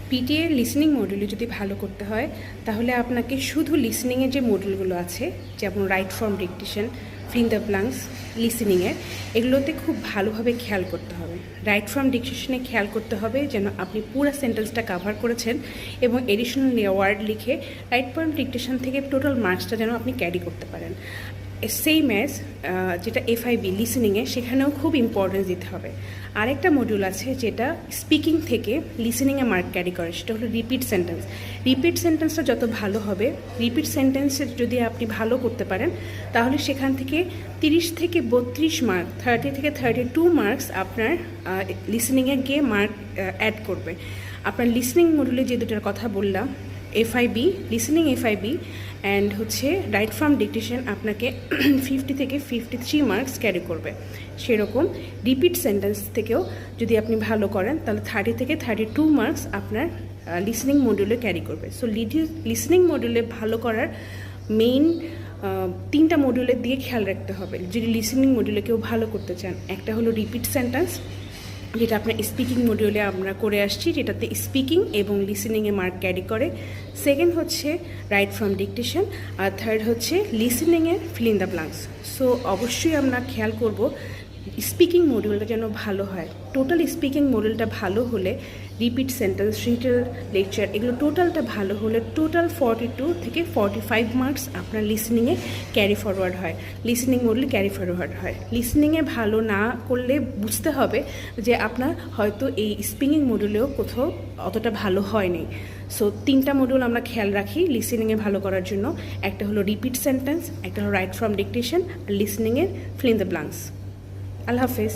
পিটিএর listening মডিউলে যদি ভালো করতে হয় তাহলে আপনাকে শুধু লিসনিংয়ের যে মডিউলগুলো আছে, যেমন write from dictation, fill the blanks, লিসনিংয়ের, এগুলোতে খুব ভালোভাবে খেয়াল করতে হবে। রাইট ফর্ম ডিকটেশনে খেয়াল করতে হবে যেন আপনি পুরো সেন্টেন্সটা কাভার করেছেন এবং এডিশনাল ওয়ার্ড লিখে রাইট ফর্ম ডিকটেশন থেকে টোটাল মার্কসটা যেন আপনি ক্যারি করতে পারেন। সেম অ্যাজ যেটা এফআইবি লিসনিংয়ে, সেখানেও খুব ইম্পর্টেন্স দিতে হবে। আরেকটা মডিউল আছে যেটা স্পিকিং থেকে লিসনিংয়ে মার্ক ক্যারি করে, সেটা হলো রিপিট সেন্টেন্স। রিপিট সেন্টেন্সটা যত ভালো হবে, রিপিট সেন্টেন্সে যদি আপনি ভালো করতে পারেন তাহলে সেখান থেকে 30 থেকে 32 মার্ক, 30 থেকে 32 মার্কস আপনার লিসনিংয়ে গিয়ে মার্ক অ্যাড করবে। আপনার লিসনিং মডিউলে যে দুটার কথা বললাম, এফআইবি লিসনিং, এফআইবি অ্যান্ড হচ্ছে রাইট ফর্ম ডিকটেশন, আপনাকে 50 থেকে 53 মার্কস ক্যারি করবে। সেরকম রিপিট সেন্টেন্স থেকেও যদি আপনি ভালো করেন তাহলে 30 থেকে 32 মার্কস আপনার লিসনিং মডিউলে ক্যারি করবে। সো লিসনিং মডিউলে ভালো করার মেইন 3টা মডিউলের দিয়ে খেয়াল রাখতে হবে যদি লিসনিং মডিউলে কেউ ভালো করতে চান। একটা হলো রিপিট সেন্টেন্স, যেটা আপনার স্পিকিং মডিউলে আমরা করে আসছি, যেটাতে স্পিকিং এবং লিসনিংয়ে মার্ক ক্যারি করে। সেকেন্ড হচ্ছে রাইট ফর্ম ডিকটেশন, আর থার্ড হচ্ছে লিসনিংয়ের fill in the blanks. So অবশ্যই আমরা খেয়াল করব স্পিকিং মডিউলটা যেন ভালো হয়। টোটাল স্পিকিং মডিউলটা ভালো হলে রিপিট সেন্টেন্স, রিটেল লেকচার, এগুলো টোটালটা ভালো হলে টোটাল 42 থেকে 45 মার্কস আপনার লিসনিংয়ে ক্যারি ফরওয়ার্ড হয়, লিসনিং মডিউলে ক্যারি ফরওয়ার্ড হয়। লিসনিংয়ে ভালো না করলে বুঝতে হবে যে আপনার হয়তো এই স্পিকিং মডিউলেও কোথাও অতটা ভালো হয়নি। সো 3টা মডিউল আমরা খেয়াল রাখি লিসনিংয়ে ভালো করার জন্য। একটা হলো রিপিট সেন্টেন্স, একটা হলো রাইট ফর্ম ডিকটেশন, আর লিসনিংয়ের ফিল ইন দ্য ব্ল্যাঙ্কস। আল্লাহ হাফেজ।